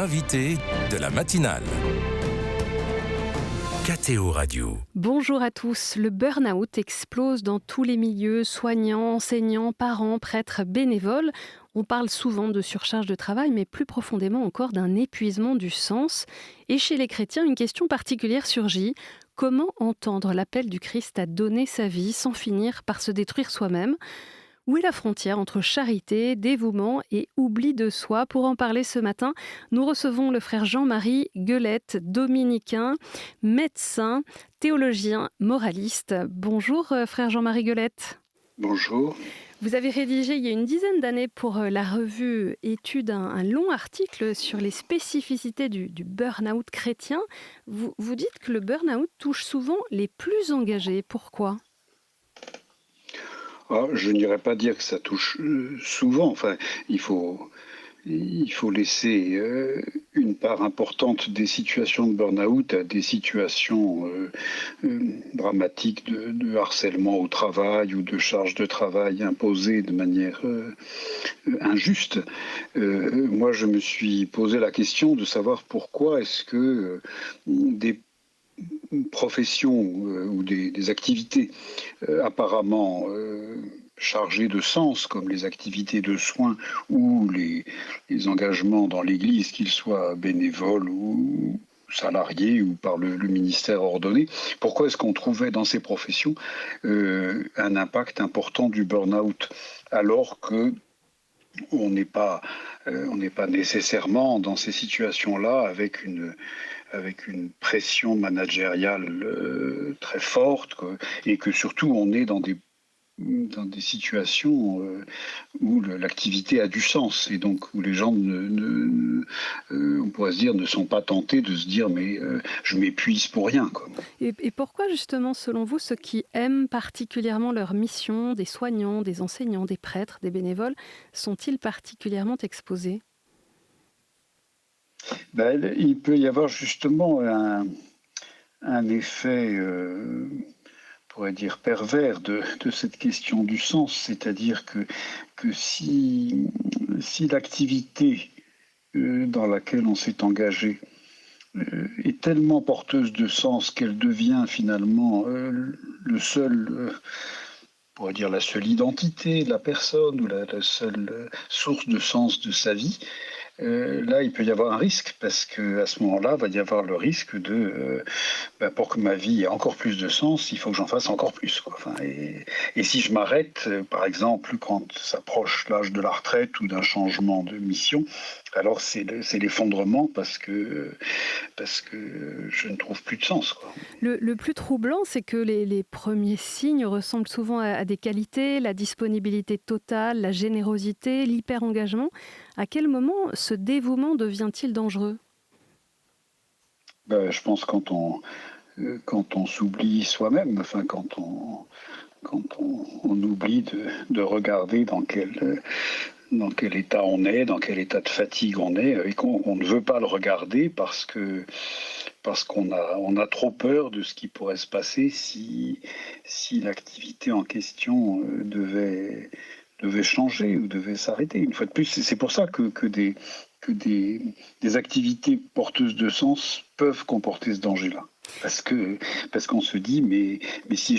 l'invité de la matinale. KTO Radio. Bonjour à tous. Le burn-out explose dans tous les milieux, soignants, enseignants, parents, prêtres, bénévoles. On parle souvent de surcharge de travail, mais plus profondément encore d'un épuisement du sens. Et chez les chrétiens, une question particulière surgit. Comment entendre l'appel du Christ à donner sa vie sans finir par se détruire soi-même ? Où est la frontière entre charité, dévouement et oubli de soi ? Pour en parler ce matin, nous recevons le frère Jean-Marie Guelette, dominicain, médecin, théologien, moraliste. Bonjour frère Jean-Marie Guelette. Bonjour. Vous avez rédigé il y a une dizaine d'années pour la revue Études un long article sur les spécificités du burn-out chrétien. Vous dites que le burn-out touche souvent les plus engagés. Pourquoi ? Je n'irais pas dire que ça touche souvent. Enfin, il faut laisser une part importante des situations de burn-out à des situations dramatiques de harcèlement au travail ou de charge de travail imposée de manière injuste. Moi, je me suis posé la question de savoir pourquoi est-ce que des professions ou des activités apparemment chargées de sens, comme les activités de soins ou les engagements dans l'Église, qu'ils soient bénévoles ou salariés ou par le ministère ordonné, pourquoi est-ce qu'on trouvait dans ces professions un impact important du burn-out, alors que on n'est pas nécessairement dans ces situations-là avec une pression managériale très forte, et que surtout on est dans des situations où l'activité a du sens, et donc où les gens on pourrait se dire, ne sont pas tentés de se dire mais je m'épuise pour rien, quoi. Et pourquoi justement, selon vous, ceux qui aiment particulièrement leur mission, des soignants, des enseignants, des prêtres, des bénévoles, sont-ils particulièrement exposés ? Il peut y avoir justement un effet, on pourrait dire, pervers de cette question du sens, c'est-à-dire que si l'activité dans laquelle on s'est engagé est tellement porteuse de sens qu'elle devient finalement le seul, on pourrait dire la seule identité de la personne, ou la seule source de sens de sa vie, là, il peut y avoir un risque, parce qu'à ce moment-là, il va y avoir le risque de, pour que ma vie ait encore plus de sens, il faut que j'en fasse encore plus, quoi. Enfin, et si je m'arrête, par exemple, quand s'approche l'âge de la retraite ou d'un changement de mission, alors c'est l'effondrement, parce que je ne trouve plus de sens, quoi. Le plus troublant, c'est que les premiers signes ressemblent souvent à des qualités, la disponibilité totale, la générosité, l'hyper-engagement. À quel moment ce dévouement devient-il dangereux ? Je pense quand on s'oublie soi-même, enfin quand on oublie de regarder dans quel état on est, dans quel état de fatigue on est, et qu'on ne veut pas le regarder parce qu'on a trop peur de ce qui pourrait se passer si l'activité en question devait changer ou devait s'arrêter. Une fois de plus, c'est pour ça que des activités porteuses de sens peuvent comporter ce danger-là. Parce qu'on se dit, mais si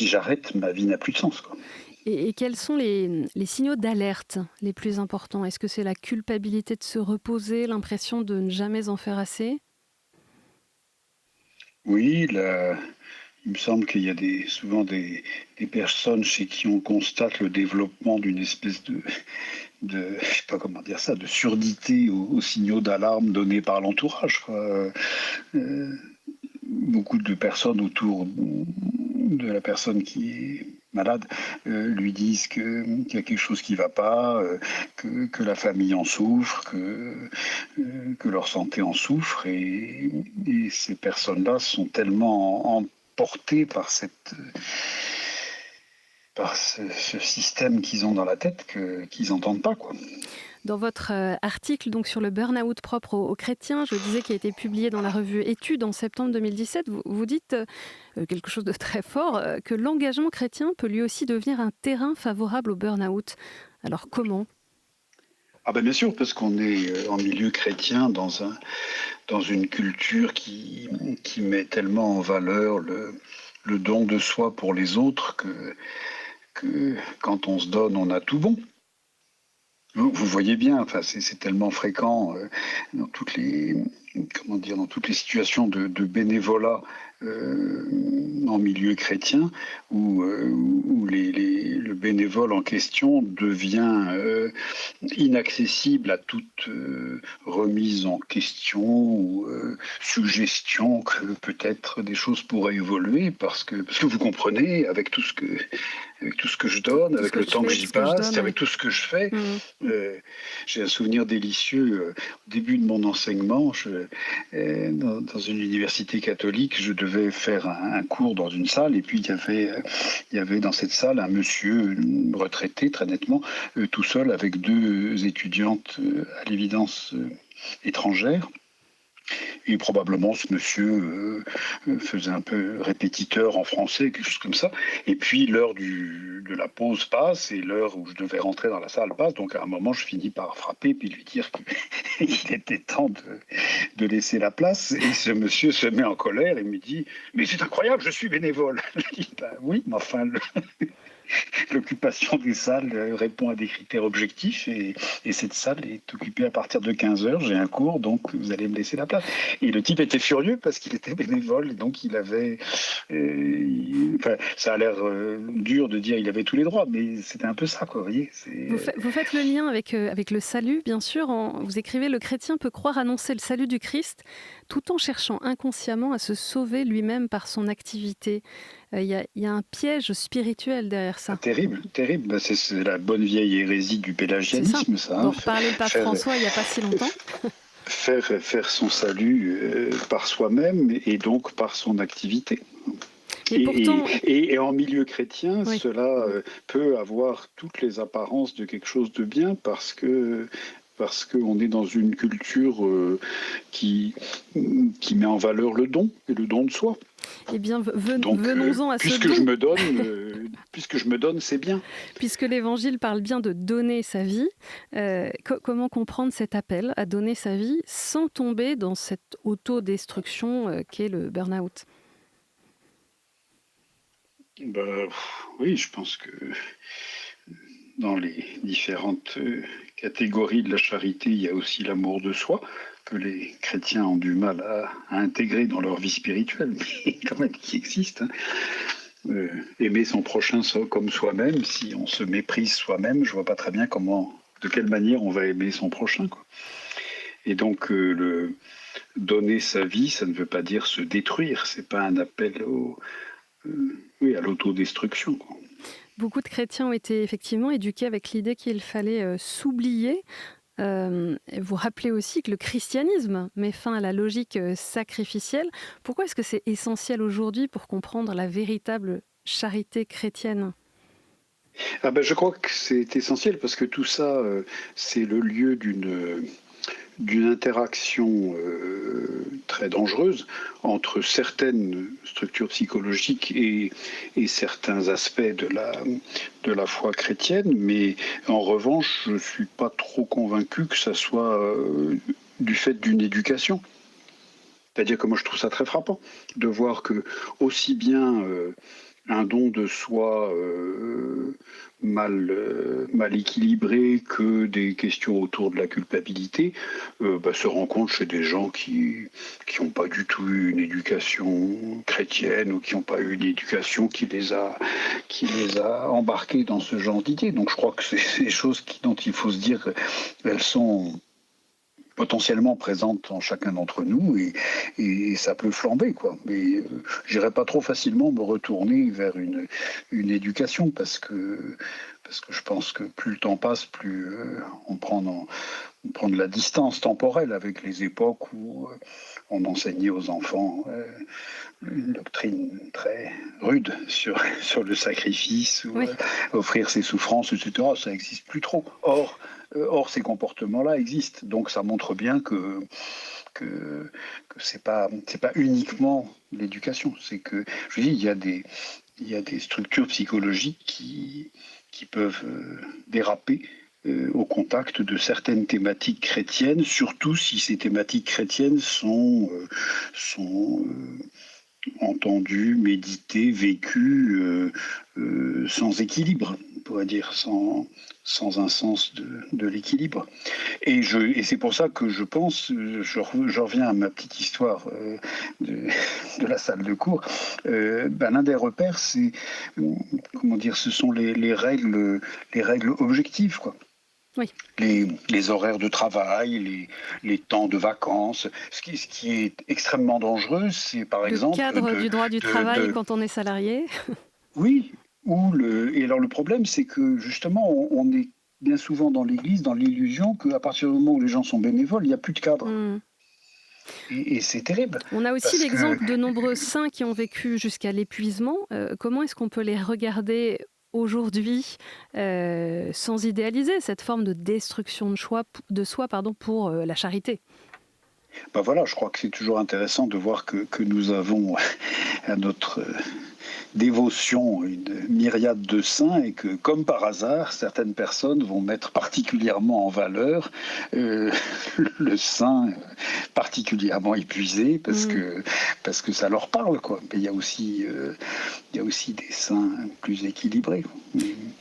j'arrête, ma vie n'a plus de sens, quoi. Et quels sont les signaux d'alerte les plus importants ? Est-ce que c'est la culpabilité de se reposer, l'impression de ne jamais en faire assez ? Oui, il me semble qu'il y a souvent des personnes chez qui on constate le développement d'une espèce de je sais pas comment dire ça, de surdité aux signaux d'alarme donnés par l'entourage, quoi. Beaucoup de personnes autour de la personne qui est malade lui disent qu'il y a quelque chose qui ne va pas, que la famille en souffre, que leur santé en souffre, et ces personnes-là sont tellement emportées par ce système qu'ils ont dans la tête qu'ils n'entendent pas, quoi. Dans votre article donc, sur le burn-out propre aux chrétiens, je disais qu'il a été publié dans la revue Études en septembre 2017, vous dites quelque chose de très fort, que l'engagement chrétien peut lui aussi devenir un terrain favorable au burn-out. Alors comment ? Ah ben bien sûr, parce qu'on est en milieu chrétien dans une culture qui met tellement en valeur le don de soi pour les autres que quand on se donne, on a tout bon. Vous voyez bien, enfin, c'est tellement fréquent dans toutes les, comment dire, dans toutes les situations de bénévolat en milieu chrétien où le bénévole en question devient inaccessible à toute remise en question ou suggestion que peut-être des choses pourraient évoluer parce que vous comprenez, avec tout ce que je donne, avec le temps que j'y passe, avec tout ce que je fais. J'ai un souvenir délicieux au début de mon enseignement. Dans une université catholique, je devais faire un cours dans une salle et puis il y avait dans cette salle un monsieur retraité très nettement, tout seul avec deux étudiantes à l'évidence étrangères. Et probablement ce monsieur faisait un peu répétiteur en français, quelque chose comme ça. Et puis l'heure de la pause passe et l'heure où je devais rentrer dans la salle passe. Donc à un moment, je finis par frapper puis lui dire qu'il était temps de laisser la place. Et ce monsieur se met en colère et me dit « Mais c'est incroyable, je suis bénévole !» Je dis « Ben oui, mais enfin... L'occupation des salles répond à des critères objectifs et cette salle est occupée à partir de 15 heures. J'ai un cours, donc vous allez me laisser la place. » Et le type était furieux parce qu'il était bénévole, et donc il avait... enfin, ça a l'air dur de dire il avait tous les droits, mais c'était un peu ça, quoi, vous voyez. Vous faites le lien avec le salut, bien sûr. Vous écrivez « Le chrétien peut croire annoncer le salut du Christ tout en cherchant inconsciemment à se sauver lui-même par son activité. » Il y a un piège spirituel derrière ça. Ah, terrible, terrible. Ben, c'est la bonne vieille hérésie du pélagianisme, ça. On reparlait le pape François il n'y a pas si longtemps. Faire son salut par soi-même et donc par son activité. Et en milieu chrétien, oui. Cela peut avoir toutes les apparences de quelque chose de bien parce qu'on est dans une culture qui met en valeur le don et le don de soi. Eh bien, venons-en à ce don. Puisque je me donne, c'est bien. Puisque l'Évangile parle bien de donner sa vie, comment comprendre cet appel à donner sa vie sans tomber dans cette autodestruction qu'est le burn-out ? Oui, je pense que dans les différentes catégories de la charité, il y a aussi l'amour de soi, que les chrétiens ont du mal à intégrer dans leur vie spirituelle, mais quand même qui existe. Aimer son prochain comme soi-même, si on se méprise soi-même, je ne vois pas très bien de quelle manière on va aimer son prochain, quoi. Et donc, donner sa vie, ça ne veut pas dire se détruire, c'est pas un appel à l'autodestruction, quoi. Beaucoup de chrétiens ont été effectivement éduqués avec l'idée qu'il fallait s'oublier. Vous rappelez aussi que le christianisme met fin à la logique sacrificielle. Pourquoi est-ce que c'est essentiel aujourd'hui pour comprendre la véritable charité chrétienne ? Je crois que c'est essentiel parce que tout ça, c'est le lieu d'une interaction très dangereuse entre certaines structures psychologiques et certains aspects de la foi chrétienne, mais en revanche, je ne suis pas trop convaincu que ça soit du fait d'une éducation. C'est-à-dire que moi je trouve ça très frappant de voir que aussi bien un don de soi mal équilibré que des questions autour de la culpabilité se rencontrent chez des gens qui n'ont pas du tout eu une éducation chrétienne ou qui n'ont pas eu une éducation qui les a embarqués dans ce genre d'idées. Donc je crois que c'est des choses dont il faut se dire qu'elles sont potentiellement présentes en chacun d'entre nous et ça peut flamber, quoi. Mais j'irai pas trop facilement me retourner vers une éducation parce que je pense que plus le temps passe, plus on prend de la distance temporelle avec les époques où on enseignait aux enfants une doctrine très rude sur le sacrifice ou offrir ses souffrances, etc. Ça n'existe plus trop. Or, ces comportements-là existent. Donc, ça montre bien que c'est pas uniquement l'éducation. C'est que, je dis, il y a des structures psychologiques qui peuvent déraper au contact de certaines thématiques chrétiennes, surtout si ces thématiques chrétiennes sont entendues, méditées, vécues sans équilibre, on pourrait dire, sans un sens de l'équilibre. Et c'est pour ça que je pense, je reviens à ma petite histoire de la salle de cours, l'un des repères, c'est, comment dire, ce sont les règles objectives, quoi. Oui. Les horaires de travail, les temps de vacances. Ce qui est extrêmement dangereux, c'est par exemple... Le cadre du droit du travail quand on est salarié. Oui, et alors le problème, c'est que justement, on est bien souvent dans l'Église, dans l'illusion qu'à partir du moment où les gens sont bénévoles, il n'y a plus de cadre. Et c'est terrible. On a aussi l'exemple de nombreux saints qui ont vécu jusqu'à l'épuisement. Comment est-ce qu'on peut les regarder aujourd'hui sans idéaliser cette forme de destruction de soi pour la charité? Voilà, je crois que c'est toujours intéressant de voir que nous avons à notre dévotion une myriade de saints et que, comme par hasard, certaines personnes vont mettre particulièrement en valeur le saint particulièrement épuisé parce que ça leur parle, quoi. Mais il y a aussi des saints plus équilibrés.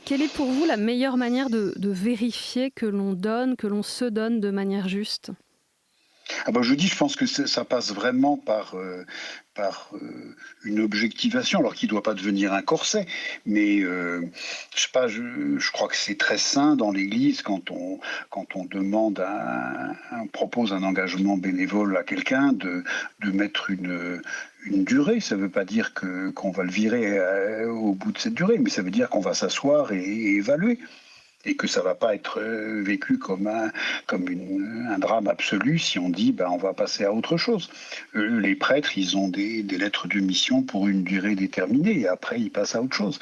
Quelle est pour vous la meilleure manière de vérifier que l'on se donne de manière juste? Je pense que ça passe vraiment par une objectivation, alors qu'il ne doit pas devenir un corset, mais je sais pas, je crois que c'est très sain dans l'Église quand on demande on propose un engagement bénévole à quelqu'un de mettre une durée. Ça ne veut pas dire qu'on va le virer au bout de cette durée, mais ça veut dire qu'on va s'asseoir et évaluer. Et que ça ne va pas être vécu comme un drame absolu si on dit on va passer à autre chose. Les prêtres, ils ont des lettres de mission pour une durée déterminée et après ils passent à autre chose.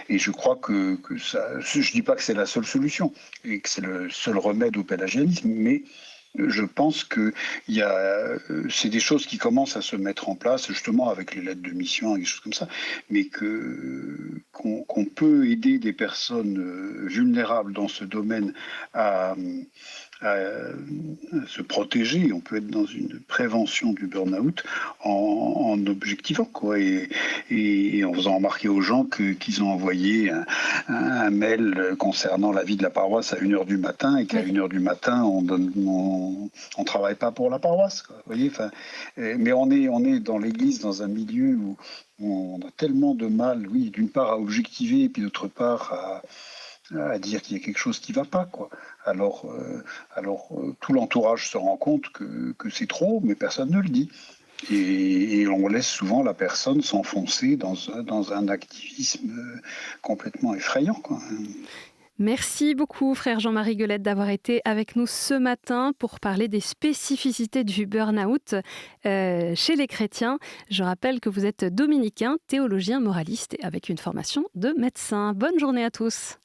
Et je crois que ça, je ne dis pas que c'est la seule solution et que c'est le seul remède au pélagianisme, mais je pense que c'est des choses qui commencent à se mettre en place justement avec les lettres de mission et des choses comme ça, mais qu'on peut aider des personnes vulnérables dans ce domaine à se protéger. On peut être dans une prévention du burn-out en objectivant, quoi, et en faisant remarquer aux gens qu'ils ont envoyé un mail concernant la vie de la paroisse à 1h du matin et qu'à 1h du matin on travaille pas pour la paroisse, quoi, vous voyez, mais on est dans l'Église, dans un milieu où on a tellement de mal, oui, d'une part à objectiver et puis d'autre part à dire qu'il y a quelque chose qui ne va pas, quoi. Alors tout l'entourage se rend compte que c'est trop, mais personne ne le dit. Et on laisse souvent la personne s'enfoncer dans un activisme complètement effrayant, quoi. Merci beaucoup, frère Jean-Marie Guelette, d'avoir été avec nous ce matin pour parler des spécificités du burn-out chez les chrétiens. Je rappelle que vous êtes dominicain, théologien, moraliste et avec une formation de médecin. Bonne journée à tous.